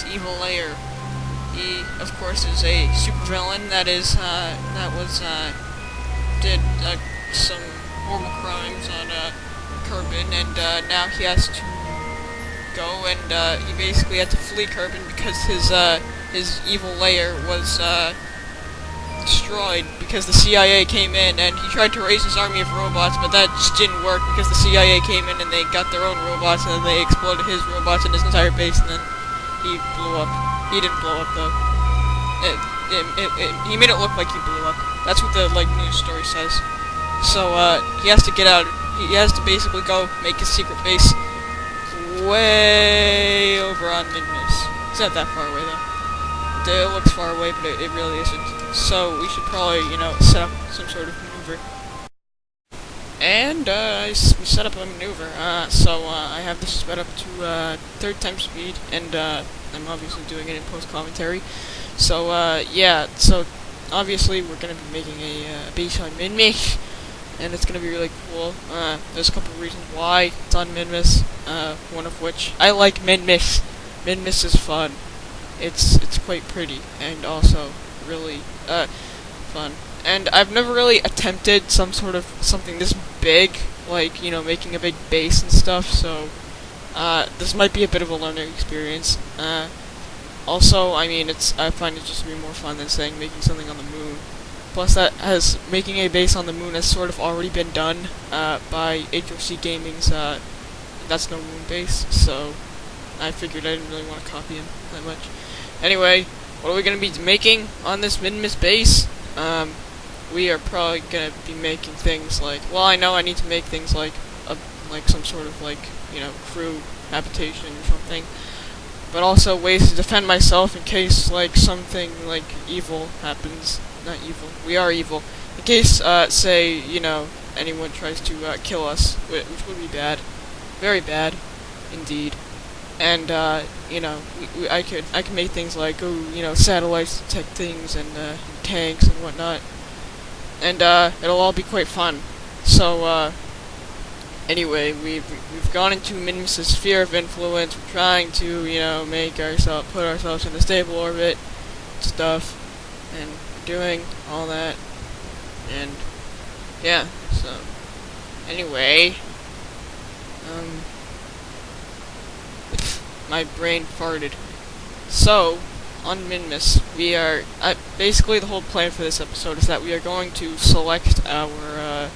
his evil lair. He, of course, is a supervillain that did some horrible crimes on Kerbin, and now he has to go, and he basically had to flee Kerbin because his evil lair was destroyed because the CIA came in, and he tried to raise his army of robots, but that just didn't work because the CIA came in and they got their own robots, and then they exploded his robots and his entire base, and then he blew up. He didn't blow up though. He made it look like he blew up. That's what the news story says. So he has to get out. He has to basically go make his secret base way over on Minmus. It's not that far away though. It looks far away, but it really isn't. So we should probably, set up some sort of maneuver. And we set up a maneuver. So I have this sped up to 3rd time speed, and I'm obviously doing it in post-commentary. So yeah. So obviously we're gonna be making a base on Minmus, and it's gonna be really cool. There's a couple of reasons why it's on Minmus. One of which I like Minmus. Minmus is fun. It's quite pretty and also really fun. And I've never really attempted something this big, making a big base and stuff. So this might be a bit of a learning experience. Also, I mean, I find it just to be more fun than saying making something on the moon. Plus, making a base on the moon has sort of already been done by HOC Gaming's That's No Moon base. So I figured I didn't really want to copy him that much. Anyway, what are we going to be making on this Minmus base? We are probably going to be making things I know I need to make things like some sort of crew habitation or something. But also ways to defend myself in case something evil happens. Not evil. We are evil. In case say anyone tries to kill us, which would be bad, very bad, indeed. And I can make things satellites detect things and tanks and whatnot, and it'll all be quite fun. So anyway, we've gone into Minmus' sphere of influence. We're trying to put ourselves in the stable orbit, stuff, and we're doing all that, and yeah. So anyway, my brain farted. So, on Minmus, we are basically the whole plan for this episode is that we are going to select our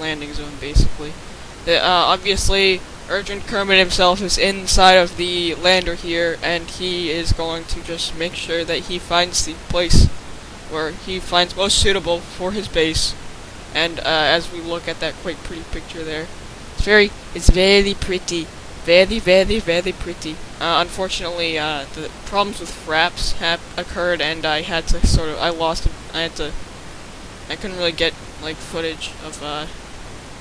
landing zone. Basically, obviously, Erdrin Kerman himself is inside of the lander here, and he is going to just make sure that he finds the place where he finds most suitable for his base. And as we look at that quite pretty picture there, it's very pretty. Very, very, very pretty. Unfortunately, the problems with fraps occurred, and I had to I couldn't really get, footage of,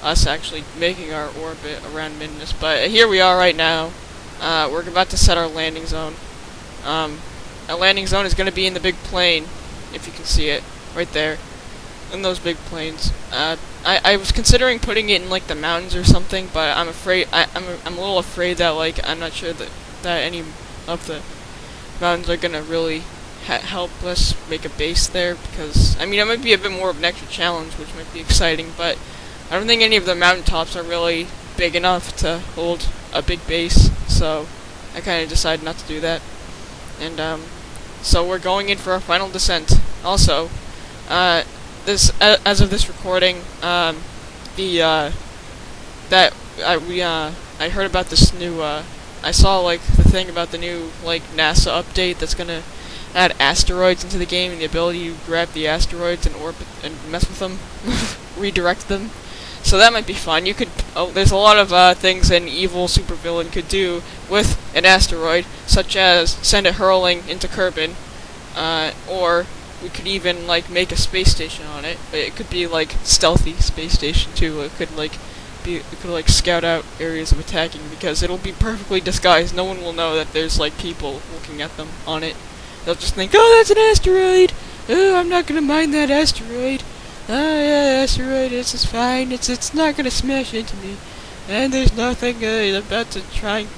us actually making our orbit around Minmus, but here we are right now. We're about to set our landing zone. Our landing zone is going to be in the big plain, if you can see it, right there. In those big plains. I was considering putting it in the mountains or something, but I'm afraid I'm a little afraid that I'm not sure that any of the mountains are gonna really help us make a base there, because it might be a bit more of an extra challenge, which might be exciting, but I don't think any of the mountaintops are really big enough to hold a big base, so I kind of decided not to do that. And so we're going in for our final descent. Also, as of this recording, I heard about this new, I saw, the thing about the new, NASA update that's gonna add asteroids into the game, and the ability to grab the asteroids and orbit and mess with them, redirect them. So that might be fun. There's a lot of things an evil supervillain could do with an asteroid, such as send it hurling into Kerbin, or we could even make a space station on it. It could be stealthy space station too. It could scout out areas of attacking, because it'll be perfectly disguised. No one will know that there's people looking at them on it. They'll just think, oh, that's an asteroid. Oh, I'm not gonna mind that asteroid. Oh yeah, asteroid. It's fine. It's not gonna smash into me. And there's nothing about to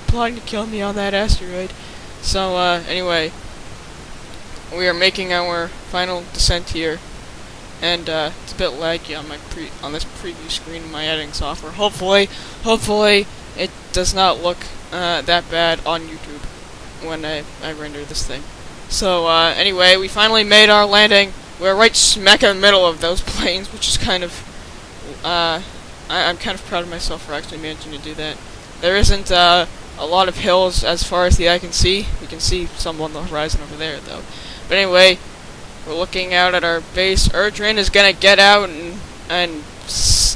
plotting to kill me on that asteroid. So, anyway, we are making our final descent here, and it's a bit laggy on on this preview screen in my editing software. Hopefully, it does not look that bad on YouTube when I render this thing. So, anyway, we finally made our landing. We're right smack in the middle of those planes, which is kind of, I'm kind of proud of myself for actually managing to do that. There isn't, a lot of hills as far as the eye can see. We can see some on the horizon over there, though. But anyway, we're looking out at our base. Erdrin is gonna get out and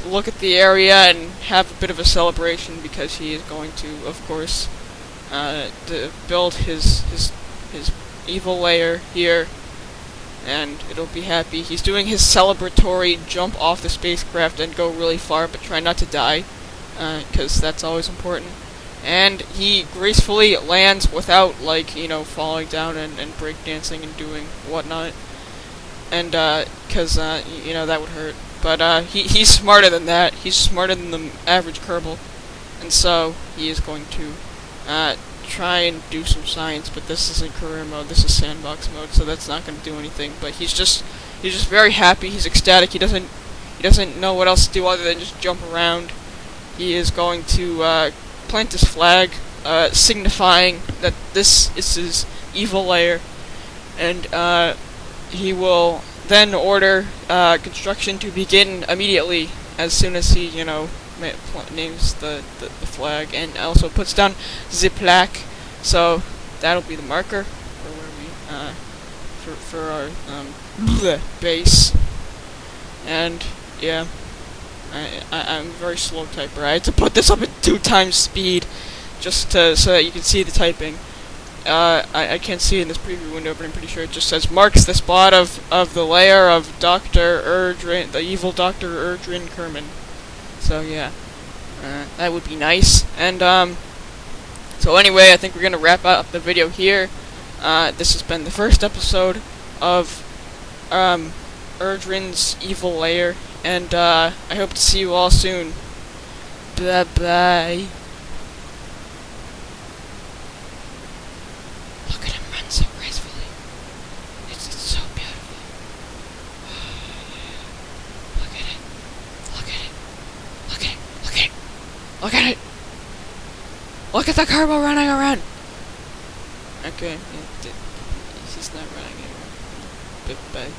look at the area and have a bit of a celebration, because he is going to, of course, to build his evil lair here, and it'll be happy. He's doing his celebratory jump off the spacecraft and go really far, but try not to die, because that's always important. And he gracefully lands without, like, you know, falling down and breakdancing and doing whatnot. And, because, you know, that would hurt. But, he's smarter than that. He's smarter than the average Kerbal. And so, he is going to, try and do some science, but this isn't career mode, this is sandbox mode, so that's not going to do anything. But he's just very happy, he's ecstatic, he doesn't know what else to do other than just jump around. He is going to, plant his flag, signifying that this is his evil lair, and he will then order construction to begin immediately as soon as he, you know, names the flag, and also puts down the plaque. So that'll be the marker for where we for our base. And yeah. I'm a very slow typer. I had to put this up at 2 times speed just so that you can see the typing. I can't see it in this preview window, but I'm pretty sure it just says marks the spot of the lair of Dr. Erdrin, the evil Dr. Erdrin Kerman. So yeah, that would be nice. And so anyway, I think we're gonna wrap up the video here. This has been the first episode of Erdrin's evil lair. And, I hope to see you all soon. Bye-bye. Look at him run so gracefully. It's so beautiful. Look at it. Look at it. Look at it. Look at it. Look at it. Look at the Kerbal running around. Okay. He's not running anymore. Bye-bye.